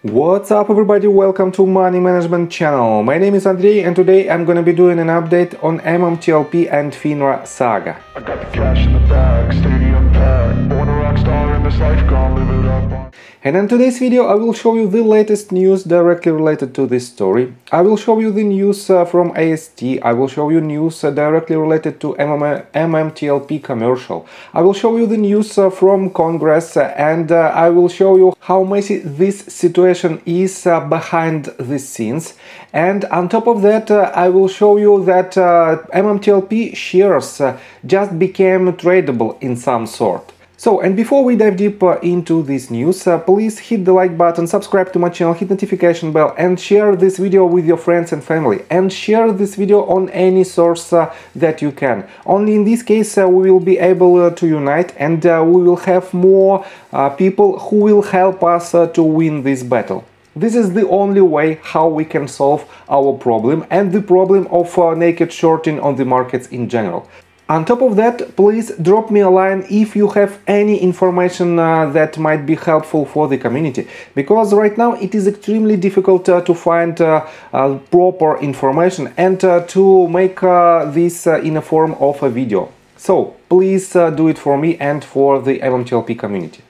What's up everybody, welcome to Money Management channel. My name is Andrei and today I'm gonna be doing an update on MMTLP and FINRA saga. I got the cash in the bag, stadium packed, born a rock star in this life, gonna live it up. And in today's video I will show you the latest news directly related to this story. I will show you the news from AST, I will show you news directly related to MMTLP commercial. I will show you the news from Congress and I will show you how messy this situation is behind the scenes. And on top of that I will show you that MMTLP shares just became tradable in some sort. So, and before we dive deep into this news, please hit the like button, subscribe to my channel, hit notification bell and share this video with your friends and family. And share this video on any source that you can. Only in this case we will be able to unite and we will have more people who will help us to win this battle. This is the only way how we can solve our problem and the problem of naked shorting on the markets in general. On top of that, please drop me a line if you have any information that might be helpful for the community, because right now it is extremely difficult to find proper information and to make this in a form of a video. So please do it for me and for the MMTLP community.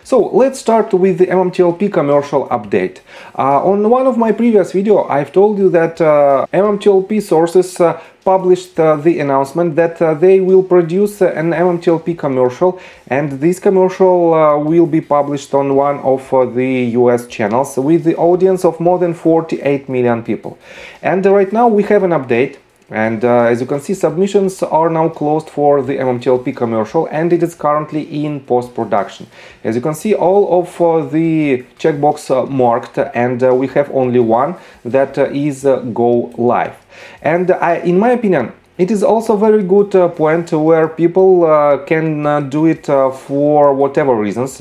So let's start with the MMTLP commercial update. On one of my previous videos I've told you that MMTLP sources published the announcement that they will produce an MMTLP commercial, and this commercial will be published on one of the US channels with the audience of more than 48 million people. And right now we have an update. And as you can see, submissions are now closed for the MMTLP commercial and it is currently in post-production. As you can see, all of the checkbox marked and we have only one that is go live. And in my opinion, it is also a very good point where people can do it for whatever reasons.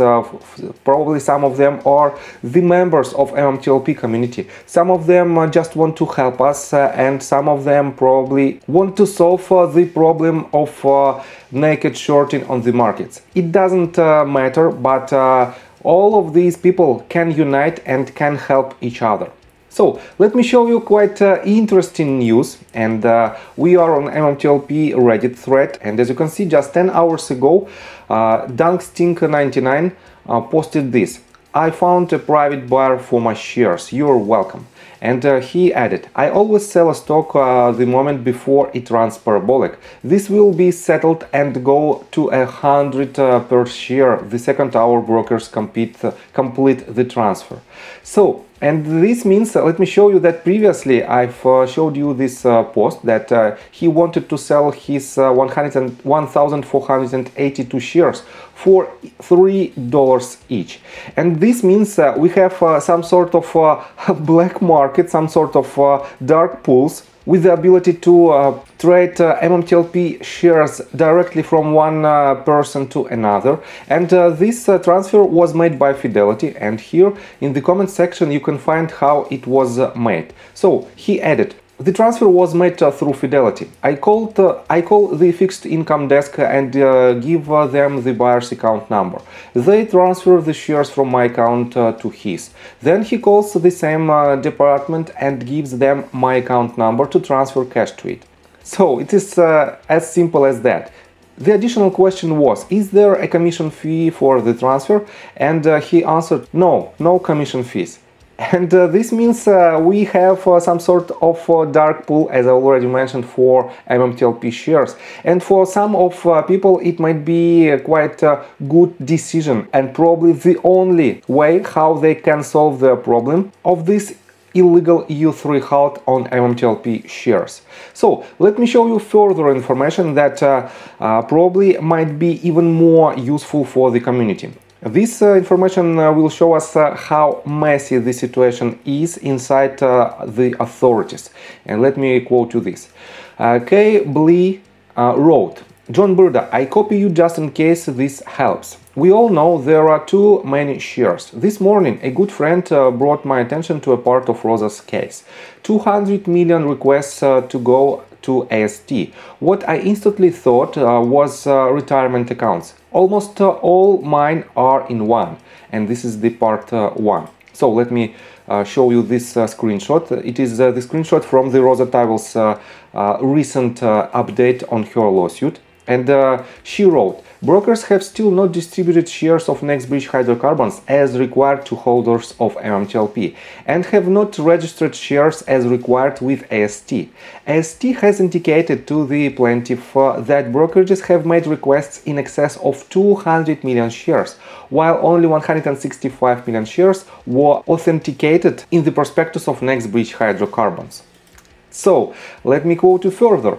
Probably some of them are the members of MMTLP community. Some of them just want to help us and some of them probably want to solve the problem of naked shorting on the markets. It doesn't matter, but all of these people can unite and can help each other. So let me show you quite interesting news, and we are on MMTLP Reddit thread, and as you can see, just 10 hours ago Dunkstink99 posted this: "I found a private buyer for my shares, you're welcome." And he added, "I always sell a stock the moment before it runs parabolic. This will be settled and go to 100 per share the second our brokers complete the transfer." So, and this means, let me show you that previously I've showed you this post that he wanted to sell his 1,482 shares for $3 each. And this means we have some sort of black market, some sort of dark pools with the ability to trade MMTLP shares directly from one person to another. And this transfer was made by Fidelity, and here in the comment section you can find how it was made. So he added, "The transfer was made through Fidelity. I call the fixed income desk and give them the buyer's account number. They transfer the shares from my account to his. Then he calls the same department and gives them my account number to transfer cash to it." So it is as simple as that. The additional question was, is there a commission fee for the transfer? And he answered, no commission fees. And this means we have some sort of dark pool, as I already mentioned, for MMTLP shares. And for some of people it might be quite a good decision and probably the only way how they can solve the problem of this illegal EU3 halt on MMTLP shares. So let me show you further information that probably might be even more useful for the community. This information will show us how messy the situation is inside the authorities. And let me quote you this. Kay Blee wrote, "John Burda, I copy you just in case this helps. We all know there are too many shares. This morning, a good friend brought my attention to a part of Rosa's case. 200 million requests to go to AST. What I instantly thought was retirement accounts. Almost all mine are in one, and this is the part one. So let me show you this screenshot. It is the screenshot from the Rosa Tywell's recent update on her lawsuit. And she wrote, brokers have still not distributed shares of NextBridge Hydrocarbons as required to holders of MMTLP and have not registered shares as required with AST. AST has indicated to the plaintiff that brokerages have made requests in excess of 200 million shares, while only 165 million shares were authenticated in the prospectus of NextBridge Hydrocarbons. So, let me quote you further.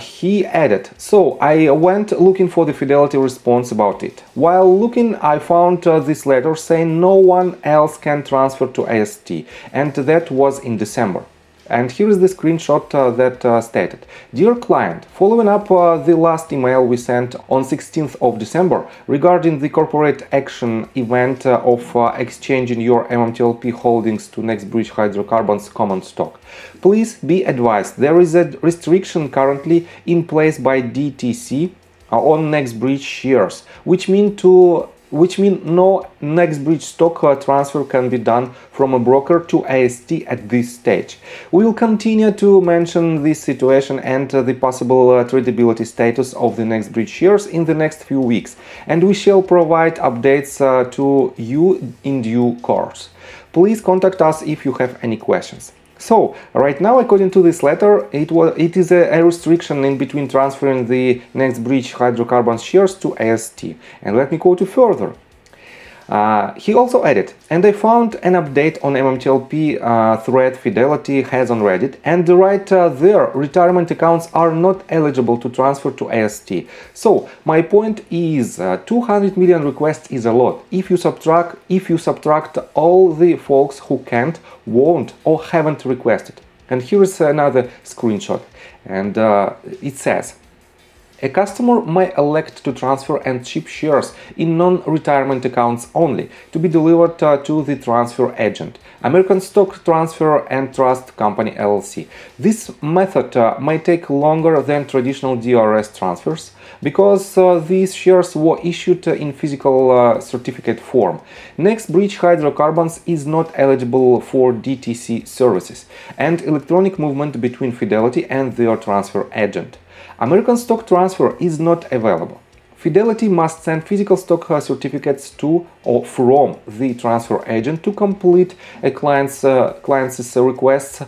He added, so I went looking for the Fidelity response about it. While looking, I found this letter saying no one else can transfer to AST, and that was in December. And here is the screenshot that stated, Dear client, following up the last email we sent on 16th of December regarding the corporate action event of exchanging your MMTLP holdings to NextBridge Hydrocarbons common stock. Please be advised, there is a restriction currently in place by DTC on NextBridge shares, which mean no NextBridge stock transfer can be done from a broker to AST at this stage. We will continue to mention this situation and the possible tradability status of the NextBridge shares in the next few weeks, and we shall provide updates to you in due course. Please contact us if you have any questions. So, right now, according to this letter, it is a restriction in between transferring the NextBridge Hydrocarbons shares to AST. And let me quote you further. He also added, and I found an update on MMTLP thread Fidelity has on Reddit, and right there, retirement accounts are not eligible to transfer to AST. So, my point is, 200 million requests is a lot. If you subtract all the folks who can't, won't, or haven't requested. And here is another screenshot, and it says, a customer may elect to transfer and ship shares in non-retirement accounts only, to be delivered to the transfer agent, American Stock Transfer and Trust Company LLC. This method may take longer than traditional DRS transfers, because these shares were issued in physical certificate form. NextBridge Hydrocarbons is not eligible for DTC services and electronic movement between Fidelity and their transfer agent. American Stock Transfer is not available. Fidelity must send physical stock certificates to or from the transfer agent to complete a client's request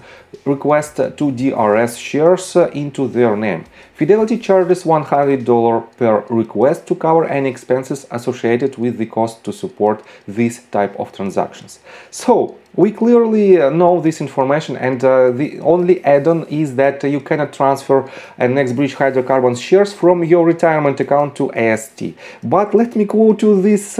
to DRS shares into their name. Fidelity charges $100 per request to cover any expenses associated with the cost to support this type of transactions. So, we clearly know this information, and the only add-on is that you cannot transfer NextBridge Hydrocarbons shares from your retirement account to AST. But let me quote you this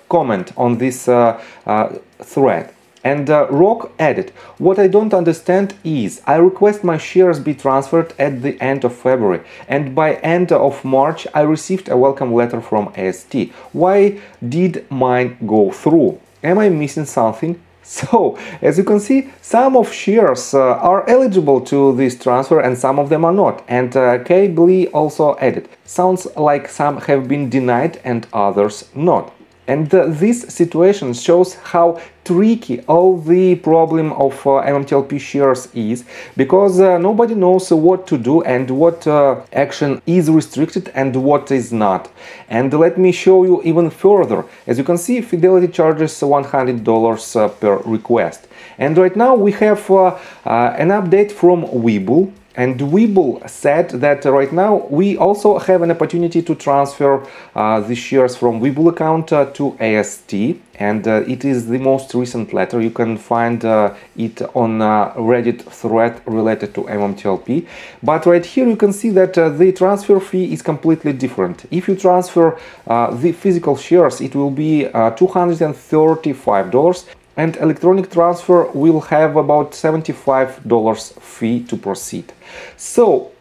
comment on this thread. And Rock added, what I don't understand is, I request my shares be transferred at the end of February, and by end of March I received a welcome letter from AST. Why did mine go through? Am I missing something? So, as you can see, some of shares are eligible to this transfer and some of them are not. And Kay Blee also added, sounds like some have been denied and others not. And this situation shows how tricky all the problem of MMTLP shares is, because nobody knows what to do and what action is restricted and what is not. And let me show you even further. As you can see, Fidelity charges $100 per request. And right now we have an update from Webull. And Webull said that right now we also have an opportunity to transfer the shares from Webull account to AST, and it is the most recent letter. You can find it on Reddit thread related to MMTLP. But right here you can see that the transfer fee is completely different. If you transfer the physical shares, it will be $235. And electronic transfer will have about $75 fee to proceed. So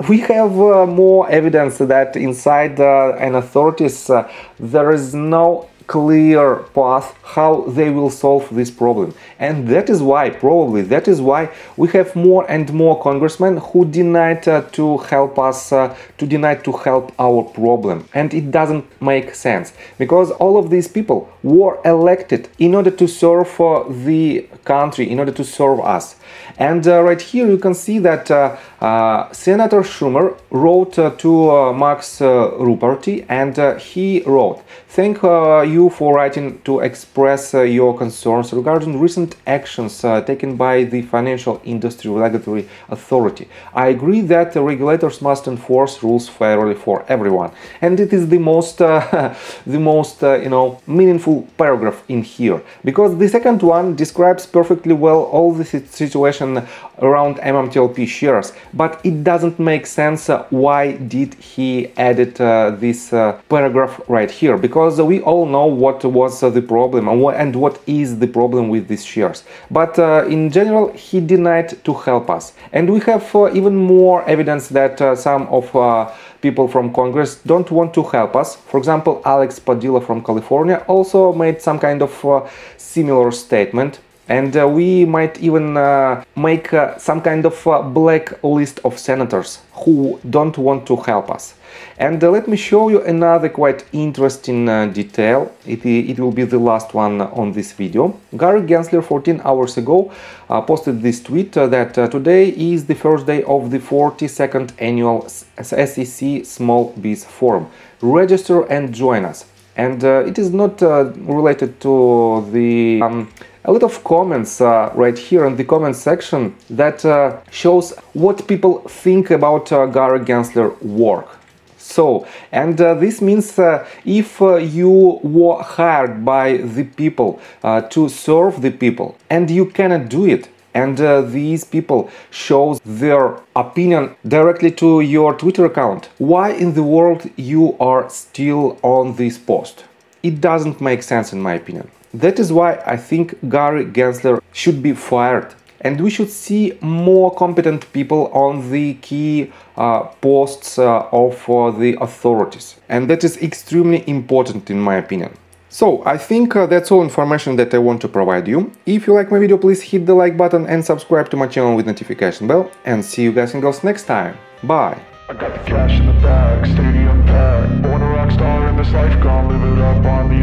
we have more evidence that inside an authorities there is no clear path how they will solve this problem. And that is why, probably, that is why we have more and more congressmen who denied to help us, to deny to help our problem. And it doesn't make sense, because all of these people were elected in order to serve the country, in order to serve us. And right here you can see that Senator Schumer wrote to Max Rupert, and he wrote, "Thank you for writing to express your concerns regarding recent actions taken by the Financial Industry Regulatory Authority. I agree that the regulators must enforce rules fairly for everyone." And it is the most, meaningful paragraph in here, because the second one describes perfectly well all the situation around MMTLP shares, but it doesn't make sense why did he added this paragraph right here, because we all know what was the problem and what is the problem with these shares. But in general, he denied to help us. And we have even more evidence that some of people from Congress don't want to help us. For example, Alex Padilla from California also made some kind of similar statement. And we might even make some kind of black list of senators who don't want to help us. And let me show you another quite interesting detail. It will be the last one on this video. Gary Gensler 14 hours ago posted this tweet that today is the first day of the 42nd annual SEC Small Biz Forum. Register and join us. And it is not related to the... a lot of comments right here in the comment section that shows what people think about Gary Gensler work. So, and this means if you were hired by the people to serve the people and you cannot do it, and these people show their opinion directly to your Twitter account, why in the world you are still on this post? It doesn't make sense in my opinion. That is why I think Gary Gensler should be fired, and we should see more competent people on the key posts of the authorities. And that is extremely important in my opinion. So, I think that's all information that I want to provide you. If you like my video, please hit the like button and subscribe to my channel with notification bell. And see you guys and girls next time. Bye! I got the cash in the bag, stadium packed. Born a rock star in this life, gonna live it up on the